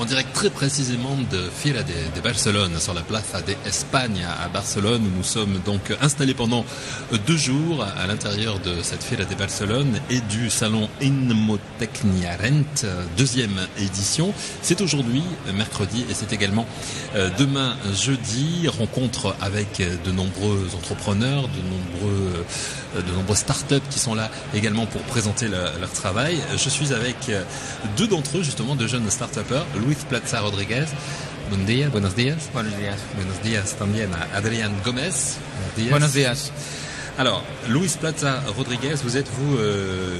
en direct très précisément de Fira de Barcelone, sur la Plaza de Espagne à Barcelone, où nous sommes donc installés pendant 2 jours à l'intérieur de cette Fira de Barcelone et du salon Inmotecniarent, 2e édition. C'est aujourd'hui, mercredi, et c'est également demain, jeudi. Rencontre avec de nombreux entrepreneurs, de nombreux startups qui sont là également pour présenter leur travail. Je suis avec 2 d'entre eux, justement, 2 jeunes start-upers, Luis Plaza Rodríguez. Buenos días. Buenos días. Buenos días también a Adrián Gómez. Buenos días. Alors, Luis Plaza Rodríguez, vous êtes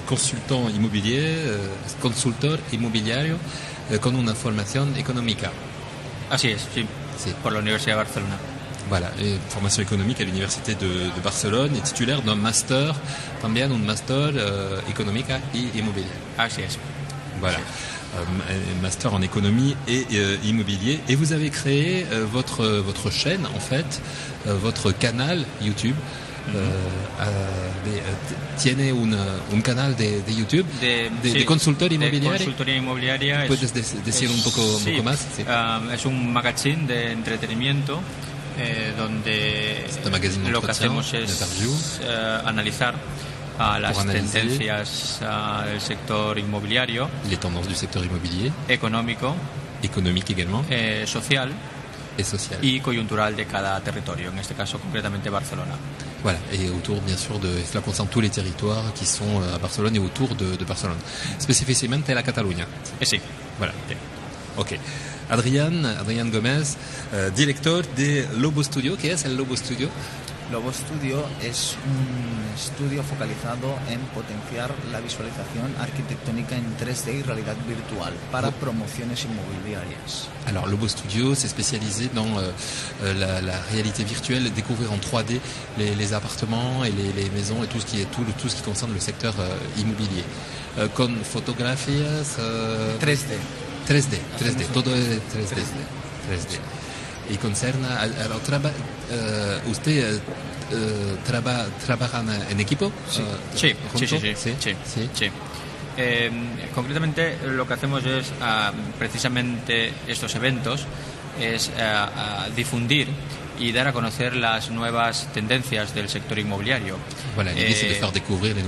consultant immobilier, consultor inmobiliario con una formación económica. Así es, sí. Por la Universidad de Barcelona. Voilà, et formation économique à l'université de Barcelone, et titulaire d'un master, también un master económica y inmobiliaria. Así es. Voilà, master en économie et immobilier. Et vous avez créé votre chaîne, en fait, votre canal YouTube. Tiene un canal de YouTube de consultor inmobiliario. De consultoría inmobiliaria. ¿Puedes decir un poco más? Sí. Es un magazine de entretenimiento donde lo que hacemos es analizar las tendencias del sector inmobiliario, les tendances du secteur immobilier, économique également, social et social y coyuntural de cada territorio, en este caso concretamente Barcelona. Voilà, et autour bien sûr cela concerne tous les territoires qui sont à Barcelone et autour de Barcelone, específicamente la Cataluña. Sí. Voilà. Ok. Adrián Gómez, director de Lobo Studio. ¿Qué es el Lobo Studio? Lobo Studio es un estudio focalizado en potenciar la visualización arquitectónica en 3D y realidad virtual para promociones inmobiliarias. Alors, Lobo Studio s'est spécialisé dans la réalité virtuelle, découvrir en 3D les appartements et les maisons et tout ce qui concerne le secteur immobilier. Con fotografías... 3D, todo es 3D. Y concerna, ¿usted trabaja en equipo? Sí. Concretamente lo que hacemos es precisamente estos eventos es difundir y dar a conocer las nuevas tendencias del sector inmobiliario. Voilà, l'idée c'est de faire découvrir les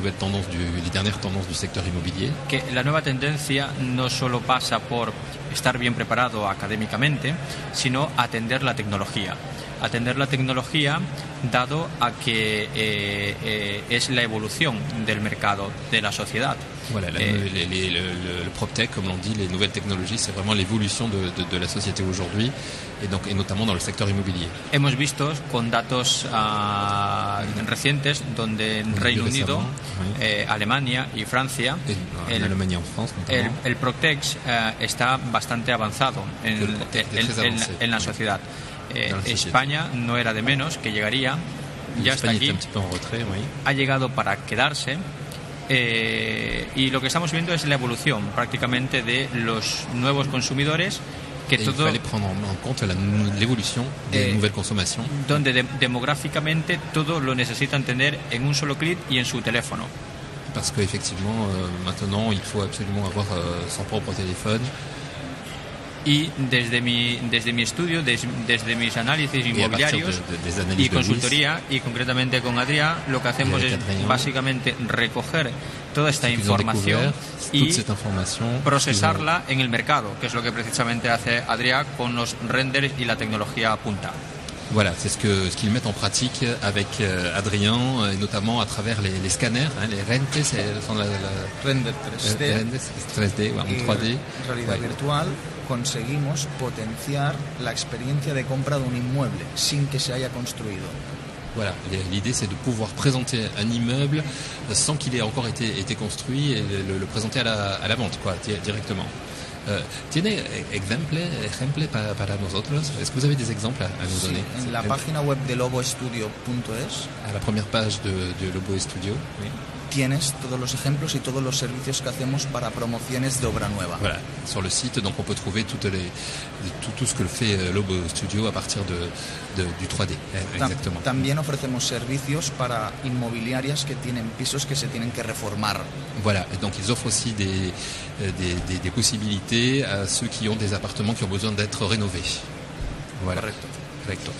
dernières tendances du secteur immobilier. Que la nueva tendencia no solo pasa por estar bien preparado académicamente, sino atender la tecnología. Atender la tecnología dado a que es la evolución del mercado, de la sociedad. Voilà, le PropTech, comme l'on dit, les nouvelles technologies, c'est vraiment l'évolution de la société aujourd'hui, et notamment dans le secteur immobilier. Hemos visto con datos recientes donde en Reino Unido, Alemania y Francia, el PropTech está bastante avanzado en la sociedad. España no era de menos, que llegaría, ya está aquí, ha llegado para quedarse. Y lo que estamos viendo es la evolución prácticamente de los nuevos consumidores que il fallait prendre en compte l'évolution des nouvelles consommations. Donde demográficamente todo lo necesitan tener en un solo clic y en su teléfono. Parce qu'effectivement, maintenant, il faut absolument avoir son propre téléphone. Y desde mi estudio, desde mis análisis inmobiliarios y consultoría, y concretamente con Adrián, lo que hacemos es básicamente recoger toda esta información y procesarla en el mercado, que es lo que precisamente hace Adrián con los renders y la tecnología a punta. Voilà, c'est ce qu'ils mettent en pratique avec Adrien, et notamment à travers les scanners, les rentes, sont render 3D, en 3D. Realidad virtual, conseguimos potenciar la experiencia de compra de un inmueble sin que se haya construido. Voilà, l'idée c'est de pouvoir présenter un immeuble sans qu'il ait encore été construit et le présenter à la vente, quoi, directement. ¿Tiene ejemplos para nosotros? ¿Es que vous avez des exemples à nous donner? En la página web de lobostudio.es, à la première page de Lobo Studio, oui. tienes todos los ejemplos y todos los servicios que hacemos para promociones de obra nueva. Voilà, sur le site, donc on peut trouver tout ce que fait Lobo Studio a partir du 3D. Exactement. También ofrecemos servicios para inmobiliarias que tienen pisos que se tienen que reformar. Voilà, et donc ils offrent aussi des possibilités à ceux qui ont des appartements qui ont besoin d'être rénovés. Voilà. Correcto.